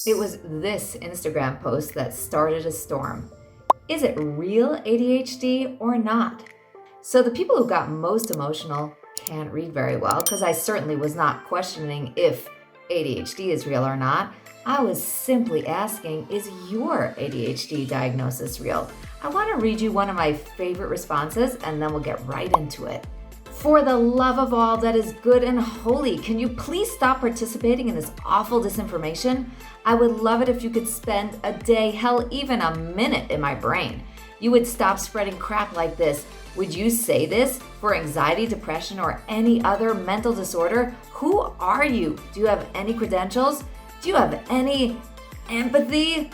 It was this Instagram post that started a storm. Is it real ADHD or not? So the people who got most emotional can't read very well, because I certainly was not questioning if ADHD is real or not. I was simply asking, is your ADHD diagnosis real? I want to read you one of my favorite responses, and then we'll get right into it. For the love of all that is good and holy, can you please stop participating in this awful disinformation? I would love it if you could spend a day, hell, even a minute in my brain. You would stop spreading crap like this. Would you say this for anxiety, depression, or any other mental disorder? Who are you? Do you have any credentials? Do you have any empathy?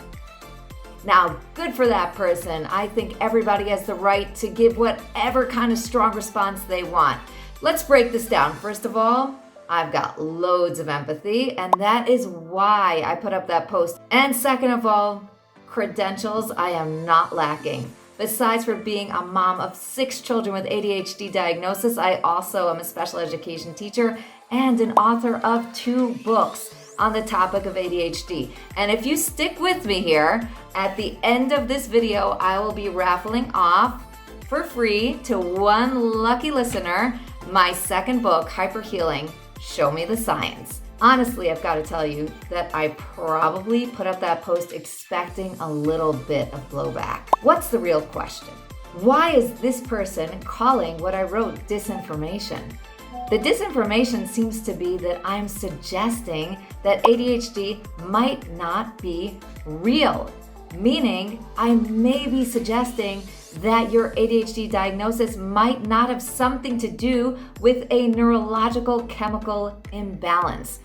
Now, good for that person. I think everybody has the right to give whatever kind of strong response they want. Let's break this down. First of all, I've got loads of empathy, and that is why I put up that post. And second of all, credentials I am not lacking. Besides for being a mom of 6 children with ADHD diagnosis, I also am a special education teacher and an author of 2 books on the topic of ADHD. And if you stick with me here, at the end of this video, I will be raffling off for free to one lucky listener my second book, Hyper Healing, Show Me the Science. Honestly, I've got to tell you that I probably put up that post expecting a little bit of blowback. What's the real question? Why is this person calling what I wrote disinformation? The disinformation seems to be that I'm suggesting that ADHD might not be real, meaning I may be suggesting that your ADHD diagnosis might not have something to do with a neurological chemical imbalance.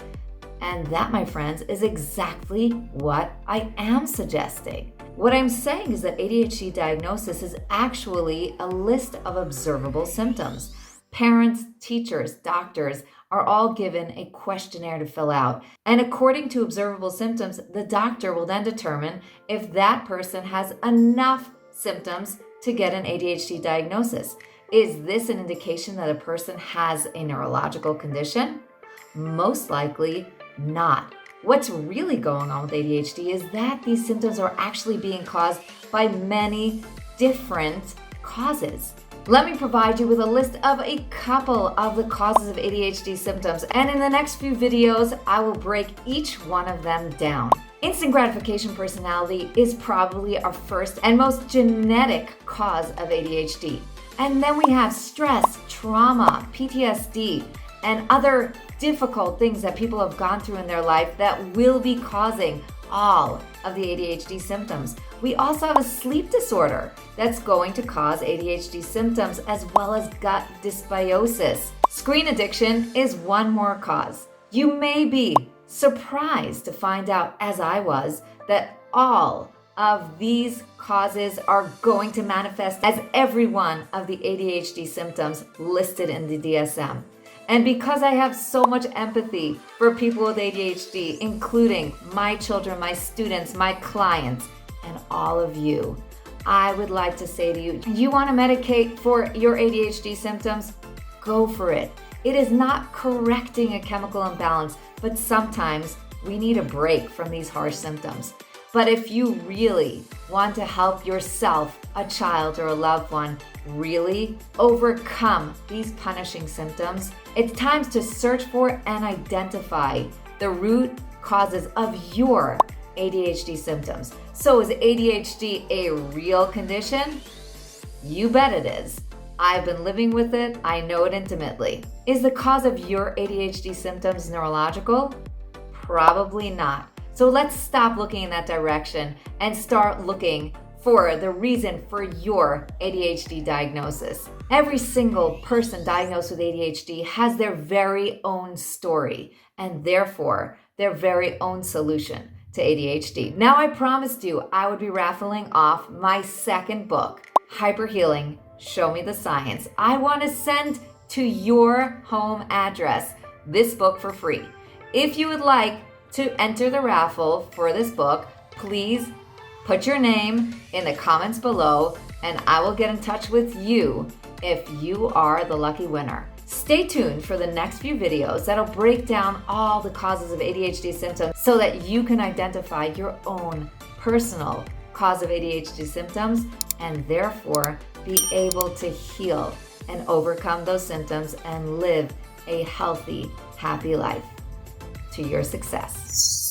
And that, my friends, is exactly what I am suggesting. What I'm saying is that ADHD diagnosis is actually a list of observable symptoms. Parents, teachers, doctors are all given a questionnaire to fill out. And according to observable symptoms, the doctor will then determine if that person has enough symptoms to get an ADHD diagnosis. Is this an indication that a person has a neurological condition? Most likely not. What's really going on with ADHD is that these symptoms are actually being caused by many different causes. Let me provide you with a list of a couple of the causes of ADHD symptoms, and in the next few videos, I will break each one of them down. Instant gratification personality is probably our first and most genetic cause of ADHD. And then we have stress, trauma, PTSD, and other difficult things that people have gone through in their life that will be causing all of the ADHD symptoms. We also have a sleep disorder that's going to cause ADHD symptoms, as well as gut dysbiosis. Screen addiction is one more cause. You may be surprised to find out, as I was, that all of these causes are going to manifest as every one of the ADHD symptoms listed in the DSM. And because I have so much empathy for people with ADHD, including my children, my students, my clients, and all of you, I would like to say to you, you want to medicate for your ADHD symptoms? Go for it. It is not correcting a chemical imbalance, but sometimes we need a break from these harsh symptoms. But if you really want to help yourself, a child, or a loved one really overcome these punishing symptoms, it's time to search for and identify the root causes of your ADHD symptoms. So is ADHD a real condition? You bet it is. I've been living with it. I know it intimately. Is the cause of your ADHD symptoms neurological? Probably not. So let's stop looking in that direction and start looking for the reason for your ADHD diagnosis. Every single person diagnosed with ADHD has their very own story and therefore their very own solution to ADHD. Now, I promised you I would be raffling off my second book, Hyper Healing, Show Me the Science. I want to send to your home address this book for free. If you would like to enter the raffle for this book, please put your name in the comments below and I will get in touch with you if you are the lucky winner. Stay tuned for the next few videos that'll break down all the causes of ADHD symptoms so that you can identify your own personal cause of ADHD symptoms and therefore be able to heal and overcome those symptoms and live a healthy, happy life to your success.